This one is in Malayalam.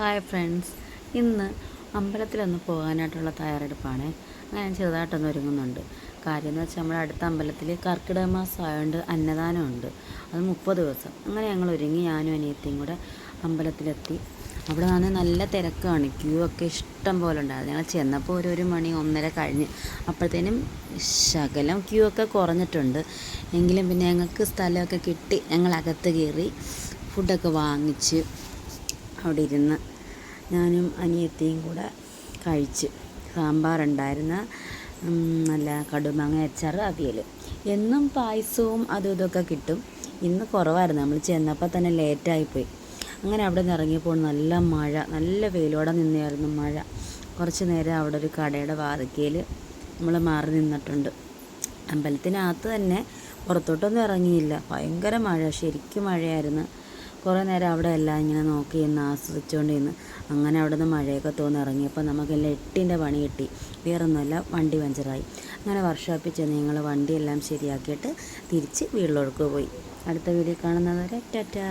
ഹായ് ഫ്രണ്ട്സ്, ഇന്ന് അമ്പലത്തിലൊന്ന് പോകാനായിട്ടുള്ള തയ്യാറെടുപ്പാണ്. അങ്ങനെ ഞാൻ ചെറുതായിട്ടൊന്ന് ഒരുങ്ങുന്നുണ്ട്. കാര്യം എന്ന് വെച്ചാൽ നമ്മുടെ അടുത്ത അമ്പലത്തിൽ കർക്കിടക മാസം ആയതുകൊണ്ട് അന്നദാനമുണ്ട്. അത് 30 ദിവസം. അങ്ങനെ ഞങ്ങൾ ഒരുങ്ങി, ഞാനും അനിയത്തിയും കൂടെ അമ്പലത്തിലെത്തി. അവിടെ നിന്ന് നല്ല തിരക്കാണ്, ക്യൂ ഒക്കെ ഇഷ്ടം പോലെ ഉണ്ടായിരുന്നു. ഞങ്ങൾ ചെന്നപ്പോൾ ഒരു മണി 1:30 കഴിഞ്ഞ്. അപ്പോഴത്തേനും ശകലം ക്യൂ ഒക്കെ കുറഞ്ഞിട്ടുണ്ട്. എങ്കിലും പിന്നെ ഞങ്ങൾക്ക് സ്ഥലമൊക്കെ കിട്ടി. ഞങ്ങൾ അകത്ത് കയറി ഫുഡൊക്കെ വാങ്ങിച്ച് അവിടെ ഇരുന്ന് ഞാനും അനിയത്തിയും കൂടെ കഴിച്ച്. സാമ്പാറുണ്ടായിരുന്നു, നല്ല കടുമാങ്ങ അച്ചാർ, അവിയൽ. എന്നും പായസവും അതും ഇതൊക്കെ കിട്ടും. ഇന്ന് കുറവായിരുന്നു, നമ്മൾ ചെന്നപ്പോൾ തന്നെ ലേറ്റായിപ്പോയി. അങ്ങനെ അവിടെ നിന്ന് ഇറങ്ങിയപ്പോൾ നല്ല മഴ, നല്ല വെയിലോടെ നിന്നായിരുന്നു മഴ. കുറച്ച് നേരം അവിടെ ഒരു കടയുടെ വാതിക്കയിൽ നമ്മൾ മാറി നിന്നിട്ടുണ്ട്. അമ്പലത്തിനകത്ത് തന്നെ പുറത്തോട്ടൊന്നും ഇറങ്ങിയില്ല, ഭയങ്കര മഴ, ശരിക്കും മഴയായിരുന്നു. കുറേ നേരം അവിടെ എല്ലാം ഇങ്ങനെ നോക്കി നിന്ന് ആസ്വദിച്ചുകൊണ്ട് നിന്ന്. അങ്ങനെ അവിടെ നിന്ന് മഴയൊക്കെ തോന്നി ഇറങ്ങിയപ്പോൾ നമുക്കെല്ലാം 8ൻ്റെ പണി കിട്ടി. വേറൊന്നുമല്ല, വണ്ടി പഞ്ചറായി. അങ്ങനെ വർക്ക്ഷോപ്പിൽ ചെന്ന് ഞങ്ങൾ വണ്ടിയെല്ലാം ശരിയാക്കിയിട്ട് തിരിച്ച് വീട്ടിലേക്ക് പോയി. അടുത്ത വീഡിയോ കാണുന്നവരെ ടാറ്റാ.